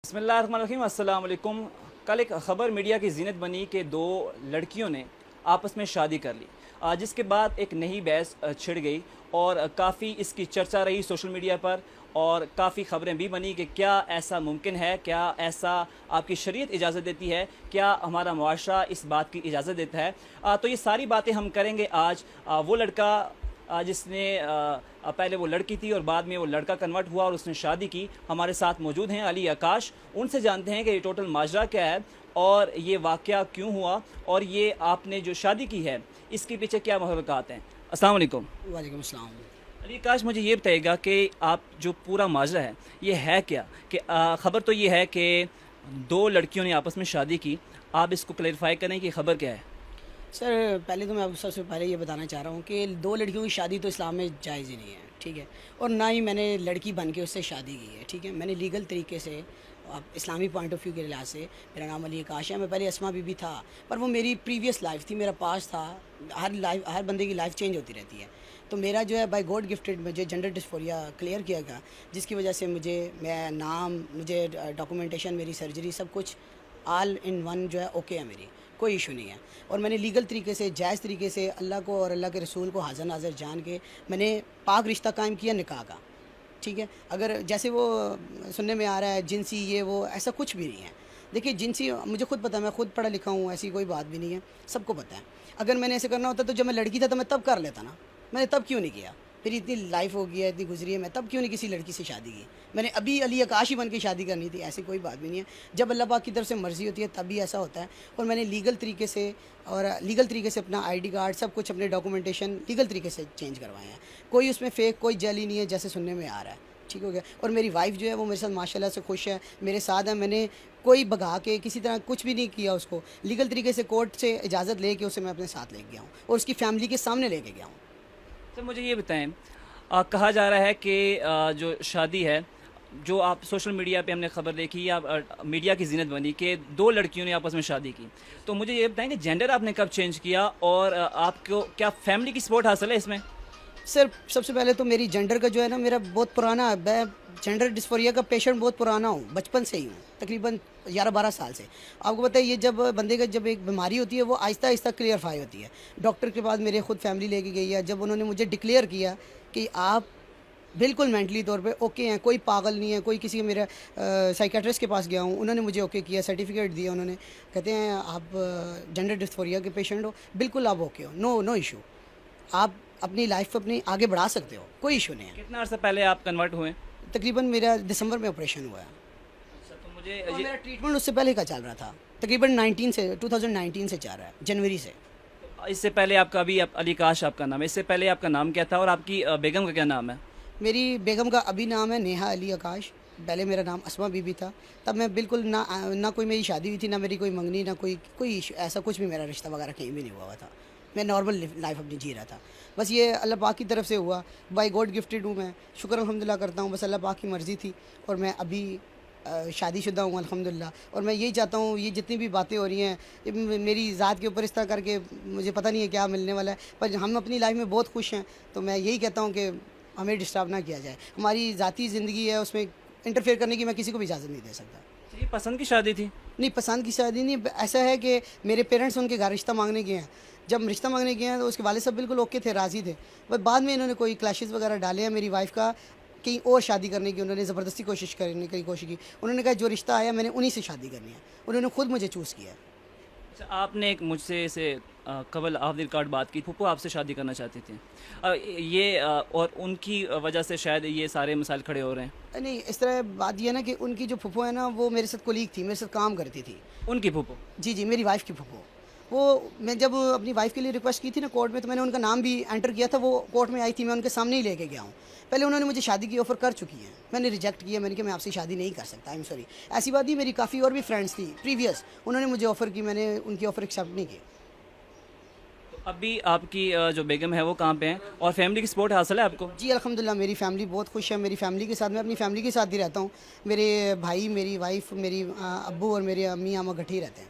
بسم اللہ الرحمن الرحیم، السلام علیکم۔ کل ایک خبر میڈیا کی زینت بنی کہ دو لڑکیوں نے آپس میں شادی کر لی، جس کے بعد ایک نئی بحث چھڑ گئی اور کافی اس کی چرچا رہی سوشل میڈیا پر، اور کافی خبریں بھی بنی کہ کیا ایسا ممکن ہے، کیا ایسا آپ کی شریعت اجازت دیتی ہے، کیا ہمارا معاشرہ اس بات کی اجازت دیتا ہے۔ تو یہ ساری باتیں ہم کریں گے آج۔ وہ لڑکا جس نے پہلے وہ لڑکی تھی اور بعد میں وہ لڑکا کنورٹ ہوا اور اس نے شادی کی، ہمارے ساتھ موجود ہیں علی آکاش۔ ان سے جانتے ہیں کہ یہ ٹوٹل ماجرا کیا ہے اور یہ واقعہ کیوں ہوا، اور یہ آپ نے جو شادی کی ہے اس کے پیچھے کیا محرکات ہیں۔ السلام علیکم وعلیکم السلام۔ علی آکاش، مجھے یہ بتائیے گا کہ آپ جو پورا ماجرا ہے یہ ہے کیا، کہ خبر تو یہ ہے کہ دو لڑکیوں نے آپس میں شادی کی، آپ اس کو کلیریفائی کریں کہ خبر کیا ہے۔ سر پہلے تو میں آپ کو سب سے پہلے یہ بتانا چاہ رہا ہوں کہ دو لڑکیوں کی شادی تو اسلام میں جائز ہی نہیں ہے، ٹھیک ہے، اور نہ ہی میں نے لڑکی بن کے اس سے شادی کی ہے، ٹھیک ہے۔ میں نے لیگل طریقے سے اسلامی پوائنٹ آف ویو کے لحاظ سے، میرا نام علی آکاش ہے، میں پہلے اسما بی بی تھا، پر وہ میری پریویس لائف تھی، میرا پاس تھا۔ ہر بندے کی لائف چینج ہوتی رہتی ہے، تو میرا جو ہے بائی گاڈ گفٹڈ مجھے جنڈر ڈسفوریا کلیئر کیا گیا، جس کی وجہ سے مجھے ڈاکومنٹیشن، میری سرجری، سب کچھ آل ان ون جو ہے اوکے ہے، میری کوئی ایشو نہیں ہے۔ اور میں نے لیگل طریقے سے، جائز طریقے سے اللہ کو اور اللہ کے رسول کو حاضر ناظر جان کے میں نے پاک رشتہ قائم کیا نکاح کا، ٹھیک ہے۔ اگر جیسے وہ سننے میں آ رہا ہے جنسی یہ وہ، ایسا کچھ بھی نہیں ہے۔ دیکھیے جنسی مجھے خود پتہ ہے، میں خود پڑھا لکھا ہوں، ایسی کوئی بات بھی نہیں ہے، سب کو پتہ ہے۔ اگر میں نے ایسے کرنا ہوتا تو جب میں لڑکی تھا تو میں تب کر لیتا نا، میں نے تب کیوں نہیں کیا؟ پھر اتنی لائف ہو گئی ہے، اتنی گزری ہے، میں تب کیوں نہیں کسی لڑکی سے شادی کی؟ میں نے ابھی علی آکاش ہی بن کے شادی کرنی تھی، ایسی کوئی بات بھی نہیں ہے۔ جب اللہ پاک کی طرف سے مرضی ہوتی ہے تبھی ایسا ہوتا ہے۔ اور میں نے لیگل طریقے سے اپنا آئی ڈی کارڈ، سب کچھ، اپنے ڈاکومنٹیشن لیگل طریقے سے چینج کروائے ہیں، کوئی اس میں فیک، کوئی جعلی نہیں ہے جیسے سننے میں آ رہا ہے، ٹھیک ہو گیا۔ اور میری وائف جو ہے وہ میرے ساتھ ماشاءاللہ سے خوش ہے، میرے ساتھ ہے، میں نے کوئی بگا کے کسی طرح کچھ بھی نہیں کیا، اس کو لیگل طریقے سے کورٹ سے اجازت لے کے اسے میں اپنے ساتھ لے گیا ہوں اور اس کی فیملی کے سامنے لے کے گیا ہوں۔ تو مجھے یہ بتائیں، کہا جا رہا ہے کہ جو شادی ہے، جو آپ سوشل میڈیا پہ ہم نے خبر دیکھی یا میڈیا کی زینت بنی کہ دو لڑکیوں نے آپس میں شادی کی، تو مجھے یہ بتائیں کہ جینڈر آپ نے کب چینج کیا اور آپ کو کیا فیملی کی سپورٹ حاصل ہے اس میں؟ سر سب سے پہلے تو میری جنڈر کا جو ہے نا، میرا بہت پرانا، میں جنڈر ڈسفوریا کا پیشنٹ بہت پرانا ہوں، بچپن سے ہی ہوں، تقریباً 11-12 سال سے۔ آپ کو پتہ ہے یہ جب بندے کا جب ایک بیماری ہوتی ہے وہ آہستہ آہستہ کلیئرفائی ہوتی ہے۔ ڈاکٹر کے پاس میرے خود فیملی لے کے گئی ہے، جب انہوں نے مجھے ڈکلیئر کیا کہ آپ بالکل مینٹلی طور پہ اوکے ہیں، کوئی پاگل نہیں ہے، کوئی کسی میرا سائیکیٹرسٹ کے پاس گیا ہوں، انہوں نے مجھے اوکے کیا، سرٹیفکیٹ دیا انہوں نے، کہتے ہیں آپ جنڈر ڈسفوریا کے پیشنٹ ہو، بالکل آپ اوکے ہو، نو ایشو، آپ اپنی لائف اپنی آگے بڑھا سکتے ہو، کوئی ایشو نہیں ہے۔ کتنا عرصہ پہلے آپ کنورٹ ہوئے؟ تقریباً میرا دسمبر میں آپریشن ہوا ہے، اچھا، تو مجھے اور میرا ٹریٹمنٹ اس سے پہلے کا چل رہا تھا، تقریباً 2019 سے چل رہا ہے، جنوری سے۔ اس سے پہلے آپ کا بھی علی آکاش آپ کا نام ہے، اس سے پہلے آپ کا نام کیا تھا اور آپ کی بیگم کا کیا نام ہے؟ میری بیگم کا ابھی نام ہے نیہا علی آکاش، پہلے میرا نام اسما بی بی تھا۔ تب میں بالکل نہ کوئی میری شادی ہوئی تھی، نہ میری کوئی منگنی، نہ کوئی ایسا کچھ بھی، میرا رشتہ وغیرہ کہیں بھی نہیں ہوا تھا، میں نارمل لائف اپنی جی رہا تھا۔ بس یہ اللہ پاک کی طرف سے ہوا، بائی گاڈ گفٹڈ ہوں میں، شکر الحمدللہ کرتا ہوں، بس اللہ پاک کی مرضی تھی، اور میں ابھی شادی شدہ ہوں الحمدللہ۔ اور میں یہی چاہتا ہوں، یہ جتنی بھی باتیں ہو رہی ہیں میری ذات کے اوپر اس طرح کر کے، مجھے پتہ نہیں ہے کیا ملنے والا ہے، پر ہم اپنی لائف میں بہت خوش ہیں، تو میں یہی کہتا ہوں کہ ہمیں ڈسٹرب نہ کیا جائے، ہماری ذاتی زندگی ہے، اس میں انٹرفیئر کرنے کی میں کسی کو بھی اجازت نہیں دے سکتا۔ یہ پسند کی شادی تھی؟ نہیں، پسند کی شادی نہیں، ایسا ہے کہ میرے پیرنٹس ان کے گھر رشتہ مانگنے گئے ہیں، جب رشتہ مانگنے گئے ہیں تو اس کے والد صاحب بالکل اوکے تھے، راضی تھے، بس بعد میں انہوں نے کوئی کلیشز وغیرہ ڈالے ہیں میری وائف کا، کہیں اور شادی کرنے کی انہوں نے زبردستی کوشش کرنے کی کوشش کی، انہوں نے کہا جو رشتہ آیا میں نے انہی سے شادی کرنی ہے، انہوں نے خود مجھے چوز کیا ہے۔ اچھا، آپ نے ایک مجھ سے اسے قبل آف دی ریکارڈ بات کی، پھپھو آپ سے شادی کرنا چاہتی تھی، یہ اور ان کی وجہ سے شاید یہ سارے مسائل کھڑے ہو رہے ہیں؟ نہیں، اس طرح بات یہ ہے نا کہ ان کی جو پھپھو ہے نا، وہ میرے ساتھ کولیگ تھی، میرے ساتھ کام کرتی تھی۔ ان کی پھپھو؟ جی میری وائف کی پھپھو، وہ میں جب اپنی وائف کے لیے ریکویسٹ کی تھی نا کورٹ میں، تو میں نے ان کا نام بھی انٹر کیا تھا، وہ کورٹ میں آئی تھی، میں ان کے سامنے ہی لے کے گیا ہوں۔ پہلے انہوں نے مجھے شادی کی آفر کر چکی ہیں، میں نے ریجیکٹ کیا، میں نے کہا میں آپ سے شادی نہیں کر سکتا، آئی ایم سوری۔ ایسی بات نہیں، میری کافی اور بھی فرینڈس تھی پریویس، انہوں نے مجھے آفر کی، میں نے ان کی آفر ایکسیپٹ نہیں کی۔ ابھی آپ کی جو بیگم ہے وہ کہاں پہ ہیں اور فیملی کی سپورٹ حاصل ہے آپ کو؟ جی الحمدللہ، میری فیملی بہت خوش ہے، میری فیملی کے ساتھ، میں اپنی فیملی کے ساتھ ہی رہتا ہوں، میرے بھائی، میری وائف، میری ابو اور میری امی آما گٹھی رہتے ہیں۔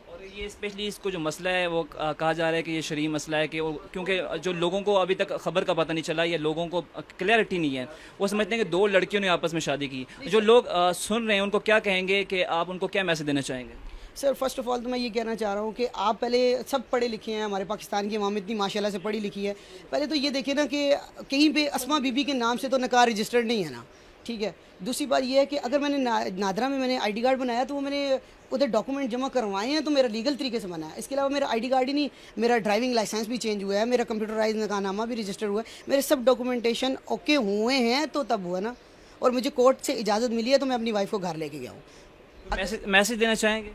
اور یہ اسپیشلی اس کو جو مسئلہ ہے وہ کہا جا رہا ہے کہ یہ شرعی مسئلہ ہے کہ کیونکہ جو لوگوں کو ابھی تک خبر کا پتہ نہیں چلا یا لوگوں کو کلیئرٹی نہیں ہے، وہ سمجھتے ہیں کہ دو لڑکیوں نے آپس میں شادی کی. جو لوگ سن رہے ہیں ان کو کیا کہیں گے کہ آپ ان کو کیا میسج دینا چاہیں گے؟ سر فرسٹ آف آل تو میں یہ کہنا چاہ رہا ہوں کہ آپ پہلے سب پڑھے لکھے ہیں، ہمارے پاکستان کی عوام اتنی ماشاء اللہ سے پڑھی لکھی ہے. پہلے تو یہ دیکھیں نا کہ کہیں پہ اسما بی بی کے نام سے تو نکاح رجسٹرڈ نہیں ہے نا، ٹھیک ہے. دوسری بات یہ ہے کہ اگر میں نے نادرا میں نے آئی ڈی کارڈ بنایا تو وہ میں نے ادھر ڈاکومنٹ جمع کروائے ہیں تو میرا لیگل طریقے سے بنا ہے. اس کے علاوہ میرا آئی ڈی کارڈ ہی نہیں، میرا ڈرائیونگ لائسنس بھی چینج ہوا ہے، میرا کمپیوٹرائز نکاح نامہ بھی رجسٹر ہوا ہے، میرے سب ڈاکومنٹیشن اوکے ہوئے ہیں تو تب ہوا نا. اور مجھے کورٹ سے اجازت ملی ہے تو میں اپنی وائف کو گھر لے کے گیا ہوں. میسج دینا چاہیں گے؟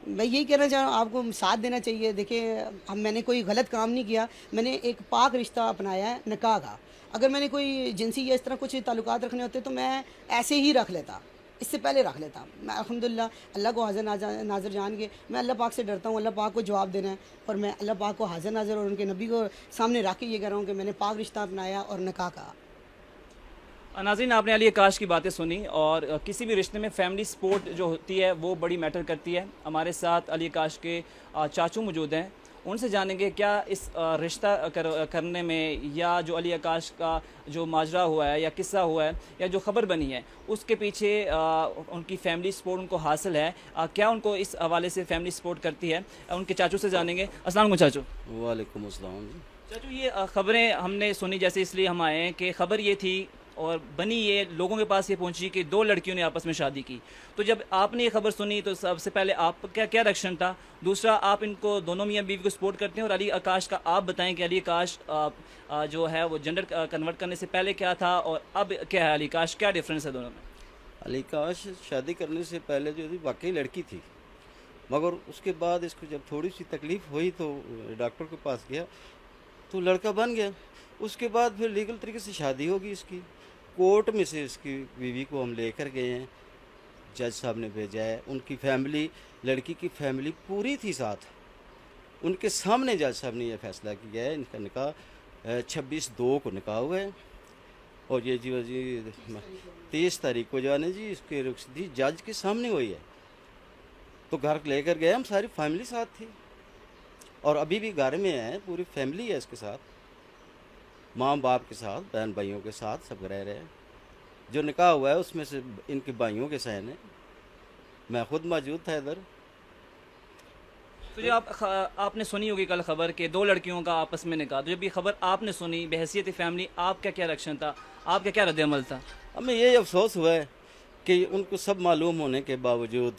میں یہی کہنا چاہ رہا ہوں آپ کو ساتھ دینا چاہیے. دیکھیں میں نے کوئی غلط کام نہیں کیا، میں نے ایک پاک رشتہ اپنایا ہے نکاح کا. اگر میں نے کوئی جنسی یا اس طرح کچھ تعلقات رکھنے ہوتے تو میں ایسے ہی رکھ لیتا، اس سے پہلے رکھ لیتا. میں الحمدللہ اللہ کو حاضر ناظر جان کے میں اللہ پاک سے ڈرتا ہوں. اللہ پاک کو جواب دینا ہے اور میں اللہ پاک کو حاضر ناظر اور ان کے نبی کو سامنے رکھ کے یہ کہہ رہا ہوں کہ میں نے پاک رشتہ اپنایا اور نکاح کا. ناظرین، آپ نے علی اکاش کی باتیں سنی اور کسی بھی رشتے میں فیملی سپورٹ جو ہوتی ہے وہ بڑی میٹر کرتی ہے. ہمارے ساتھ علی اکاش کے چاچو موجود ہیں، ان سے جانیں گے کیا اس رشتہ کرنے میں یا جو علی اکاش کا جو ماجرا ہوا ہے یا قصہ ہوا ہے یا جو خبر بنی ہے اس کے پیچھے ان کی فیملی سپورٹ ان کو حاصل ہے، کیا ان کو اس حوالے سے فیملی سپورٹ کرتی ہے. ان کے چاچو سے جانیں گے. السلام علیکم چاچو. وعلیکم السلام. چاچو یہ خبریں ہم نے سنی جیسے اس لیے ہم آئے ہیں کہ خبر یہ تھی اور بنی یہ لوگوں کے پاس یہ پہنچی کہ دو لڑکیوں نے آپس میں شادی کی. تو جب آپ نے یہ خبر سنی تو سب سے پہلے آپ کا کیا ریئیکشن تھا؟ دوسرا، آپ ان کو دونوں میاں بیوی کو سپورٹ کرتے ہیں؟ اور علی اکاش کا آپ بتائیں کہ علی اکاش جو ہے وہ جنڈر کنورٹ کرنے سے پہلے کیا تھا اور اب کیا ہے؟ علی اکاش کیا ڈفرینس ہے دونوں میں؟ علی اکاش شادی کرنے سے پہلے جو تھی واقعی لڑکی تھی، مگر اس کے بعد اس کو جب تھوڑی سی تکلیف ہوئی تو ڈاکٹر کے پاس گیا تو لڑکا بن گیا. اس کے بعد پھر لیگل طریقے سے شادی ہوگی اس کی. کورٹ میں سے اس کی بیوی کو ہم لے کر گئے ہیں، جج صاحب نے بھیجا ہے. ان کی فیملی، لڑکی کی فیملی پوری تھی ساتھ. ان کے سامنے جج صاحب نے یہ فیصلہ کیا ہے. ان کا نکاح 26/2 کو نکاح ہوا ہے اور یہ جی 23 تاریخ کو جانے جی اس کی رخصتی جج کے سامنے ہوئی ہے. تو گھر لے کر گئے، ہم ساری فیملی ساتھ تھی اور ابھی بھی گھر میں ہیں، پوری فیملی ہے اس کے ساتھ، ماں باپ کے ساتھ، بہن بھائیوں کے ساتھ سب رہ رہے ہیں. جو نکاح ہوا ہے اس میں سے ان کے بھائیوں کے سین ہیں. میں خود موجود تھا ادھر. تو جو آپ نے سنی ہوگی کل خبر کہ دو لڑکیوں کا آپس میں نکاح، تو جب یہ خبر آپ نے سنی بحیثیت فیملی آپ کا کیا ریئیکشن تھا؟ آپ کا کیا رد عمل تھا؟ ہمیں یہ افسوس ہوا ہے کہ ان کو سب معلوم ہونے کے باوجود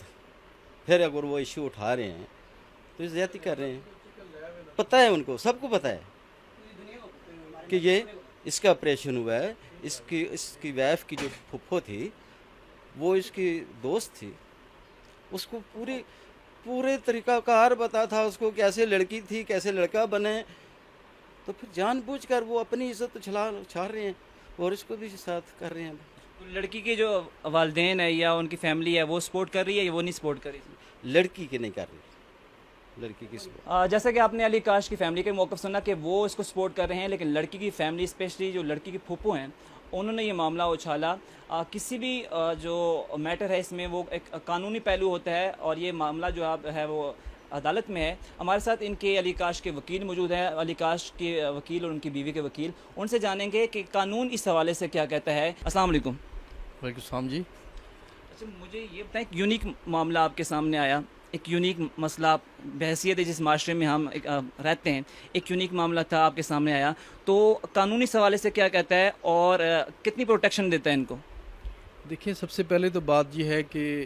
پھر اگر وہ ایشو اٹھا رہے ہیں تو زیادتی کر رہے ہیں. پتہ ہے ان کو، سب کو پتہ ہے کہ یہ اس کا آپریشن ہوا ہے. اس کی وائف کی جو پھپھو تھی وہ اس کی دوست تھی، اس کو پورے طریقہ کار پتا تھا اس کو کیسے لڑکی تھی کیسے لڑکا بنے. تو پھر جان بوجھ کر وہ اپنی عزت چھاڑ رہے ہیں اور اس کو بھی ساتھ کر رہے ہیں. لڑکی کے جو والدین ہے یا ان کی فیملی ہے وہ سپورٹ کر رہی ہے یا وہ نہیں سپورٹ کر رہی؟ لڑکی کے نہیں کر رہی، لڑکی کی سپورٹ. جیسا کہ آپ نے علی اکاش کی فیملی کے موقف سنا کہ وہ اس کو سپورٹ کر رہے ہیں، لیکن لڑکی کی فیملی اسپیشلی جو لڑکی کی پھوپھو ہیں انہوں نے یہ معاملہ اچھالا. کسی بھی جو میٹر ہے اس میں وہ ایک قانونی پہلو ہوتا ہے اور یہ معاملہ جو ہے وہ عدالت میں ہے. ہمارے ساتھ ان کے علی اکاش کے وکیل موجود ہیں، علی اکاش کے وکیل اور ان کی بیوی کے وکیل. ان سے جانیں گے کہ قانون اس حوالے سے کیا کہتا ہے. السلام علیکم. وعلیکم السلام جی. اچھا مجھے یہ بتائیں، ایک یونیک معاملہ آپ کے سامنے آیا، ایک یونیک مسئلہ بحیثیت جس معاشرے میں ہم رہتے ہیں، ایک یونیک معاملہ تھا آپ کے سامنے آیا. تو قانونی حوالے سے کیا کہتا ہے اور کتنی پروٹیکشن دیتا ہے ان کو؟ دیکھیں، سب سے پہلے تو بات یہ ہے کہ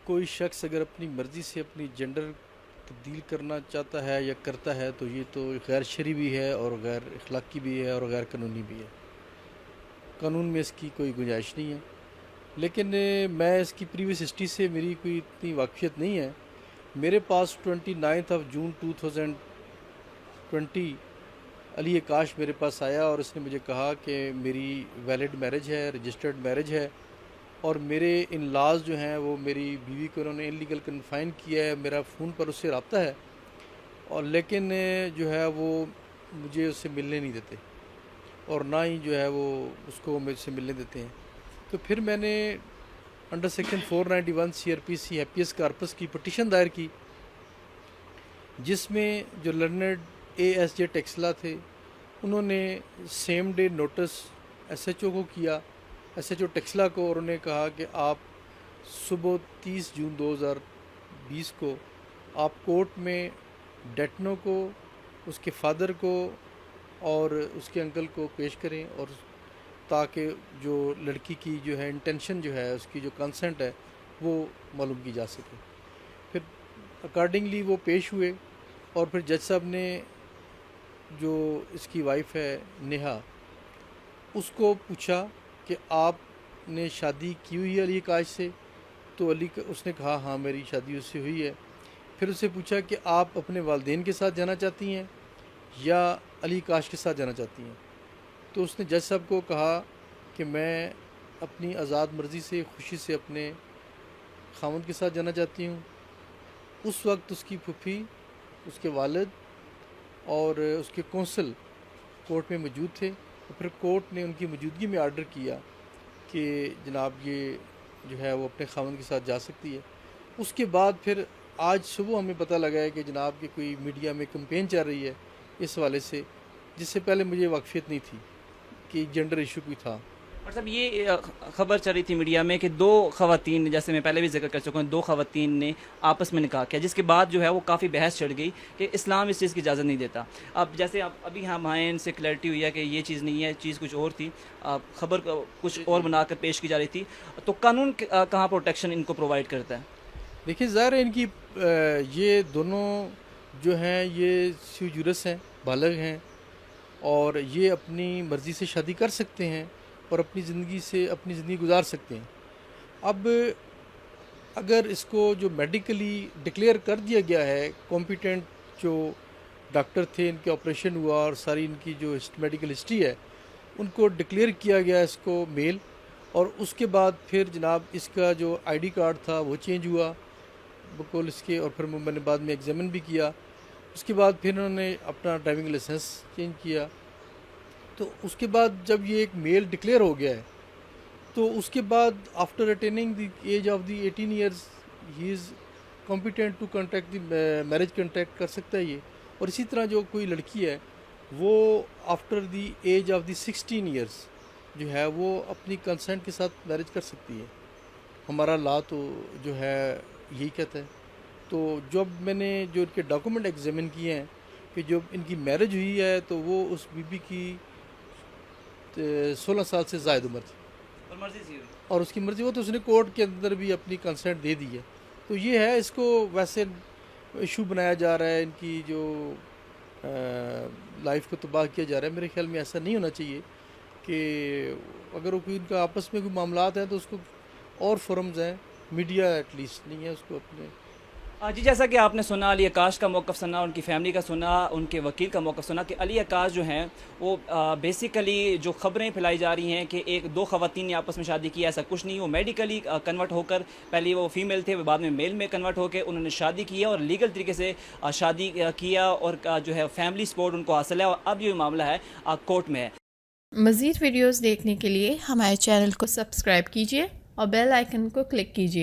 کوئی شخص اگر اپنی مرضی سے اپنی جنڈر تبدیل کرنا چاہتا ہے یا کرتا ہے تو یہ تو غیر شرعی بھی ہے اور غیر اخلاقی بھی ہے اور غیر قانونی بھی ہے. قانون میں اس کی کوئی گنجائش نہیں ہے. لیکن میں اس کی پریویس ہسٹری سے میری کوئی اتنی واقفیت نہیں ہے. میرے پاس 29 جون 2020 علی اکاش میرے پاس آیا اور اس نے مجھے کہا کہ میری ویلڈ میرج ہے، رجسٹرڈ میرج ہے اور میرے ان لاز جو ہیں وہ میری بیوی کو انہوں نے انلیگل کنفائن کیا ہے. میرا فون پر اس سے رابطہ ہے اور لیکن جو ہے وہ مجھے اس سے ملنے نہیں دیتے اور نہ ہی جو ہے وہ اس کو مجھ سے ملنے دیتے ہیں. تو پھر میں نے under section 491 CRPC habeas corpus کی پٹیشن دائر کی جس میں جو لرنڈ ASJ ٹیکسلا تھے انہوں نے سیم ڈے نوٹس SHO کو کیا، SHO ٹیکسلا کو، اور انہوں نے کہا کہ آپ صبح 30 جون 2020 کو آپ کورٹ میں ڈیٹنو کو، اس کے فادر کو اور اس کے انکل کو پیش کریں، اور تاکہ جو لڑکی کی جو ہے انٹینشن جو ہے، اس کی جو کنسنٹ ہے وہ معلوم کی جا سکے۔ پھر اکارڈنگلی وہ پیش ہوئے، اور پھر جج صاحب نے جو اس کی وائف ہے نیہا، اس کو پوچھا کہ آپ نے شادی کی ہوئی ہے علی کاش سے؟ تو اس نے کہا ہاں میری شادی اس سے ہوئی ہے۔ پھر اس سے پوچھا کہ آپ اپنے والدین کے ساتھ جانا چاہتی ہیں یا علی کاش کے ساتھ جانا چاہتی ہیں؟ تو اس نے جج صاحب کو کہا کہ میں اپنی آزاد مرضی سے خوشی سے اپنے خاوند کے ساتھ جانا چاہتی ہوں۔ اس وقت اس کی پھوپھی، اس کے والد اور اس کے کونسل کورٹ میں موجود تھے، اور پھر کورٹ نے ان کی موجودگی میں آرڈر کیا کہ جناب یہ جو ہے وہ اپنے خاوند کے ساتھ جا سکتی ہے۔ اس کے بعد پھر آج صبح ہمیں پتہ لگا ہے کہ جناب کی کوئی میڈیا میں کمپین چل رہی ہے اس حوالے سے، جس سے پہلے مجھے واقفیت نہیں تھی کہ جنڈر ایشو کوئی تھا۔ اور صاحب یہ خبر چل رہی تھی میڈیا میں کہ دو خواتین، جیسے میں پہلے بھی ذکر کر چکا ہوں، دو خواتین نے آپس میں نکاح کیا، جس کے بعد جو ہے وہ کافی بحث چڑھ گئی کہ اسلام اس چیز کی اجازت نہیں دیتا۔ اب جیسے ابھی ہم آئے ان سے کلیئرٹی ہوئی ہے کہ یہ چیز نہیں ہے، چیز کچھ اور تھی، خبر کچھ اور بنا کر پیش کی جا رہی تھی، تو قانون کہاں پروٹیکشن ان کو پرووائڈ کرتا ہے؟ دیکھیے ظاہر ہے ان کی یہ دونوں جو ہیں یہ سیو جورس ہیں، بالغ ہیں، اور یہ اپنی مرضی سے شادی کر سکتے ہیں اور اپنی زندگی گزار سکتے ہیں۔ اب اگر اس کو جو میڈیکلی ڈکلیئر کر دیا گیا ہے، کمپیٹنٹ جو ڈاکٹر تھے، ان کے آپریشن ہوا اور ساری ان کی جو میڈیکل ہسٹری ہے ان کو ڈکلیئر کیا گیا اس کو میل، اور اس کے بعد پھر جناب اس کا جو ID کارڈ تھا وہ چینج ہوا بقول اس کے، اور پھر میں نے بعد میں ایگزامن بھی کیا، اس کے بعد پھر انہوں نے اپنا ڈرائیونگ لائسنس چینج کیا۔ تو اس کے بعد جب یہ ایک میل ڈکلیئر ہو گیا ہے تو اس کے بعد after attaining the age of the 18 years he is competent to contract the marriage contract کر سکتا ہے یہ۔ اور اسی طرح جو کوئی لڑکی ہے وہ after the age of the 16 years جو ہے وہ اپنی کنسنٹ کے ساتھ میرج کر سکتی ہے۔ ہمارا لا تو جو ہے یہی کہتا ہے۔ تو جب میں نے جو ان کے ڈاکومنٹ ایگزامن کیے ہیں کہ جب ان کی میرج ہوئی ہے تو وہ اس بی کی 16 سال سے زائد عمر تھی، اور اس کی مرضی ہو تو اس نے کورٹ کے اندر بھی اپنی کنسنٹ دے دی ہے۔ تو یہ ہے، اس کو ویسے ایشو بنایا جا رہا ہے، ان کی جو لائف کو تباہ کیا جا رہا ہے۔ میرے خیال میں ایسا نہیں ہونا چاہیے کہ اگر کوئی ان کا آپس میں کوئی معاملات ہیں تو اس کو اور فورمز ہیں، میڈیا ایٹ لیسٹ نہیں ہے اس کو اپنے۔ جی جیسا کہ آپ نے سنا، علی آکاش کا موقف سنا، ان کی فیملی کا سنا، ان کے وکیل کا موقف سنا کہ علی آکاش جو ہیں وہ بیسیکلی جو خبریں پھیلائی جا رہی ہیں کہ ایک دو خواتین نے آپس میں شادی کی، ایسا کچھ نہیں۔ وہ میڈیکلی کنورٹ ہو کر، پہلے وہ فیمیل تھے، بعد میں میل میں کنورٹ ہو کے انہوں نے شادی کی اور لیگل طریقے سے شادی کیا، اور جو ہے فیملی سپورٹ ان کو حاصل ہے، اور اب یہ معاملہ ہے کورٹ میں ہے۔ مزید ویڈیوز دیکھنے کے لیے ہمارے چینل کو سبسکرائب کیجیے اور بیل آئیکن کو کلک کیجیے۔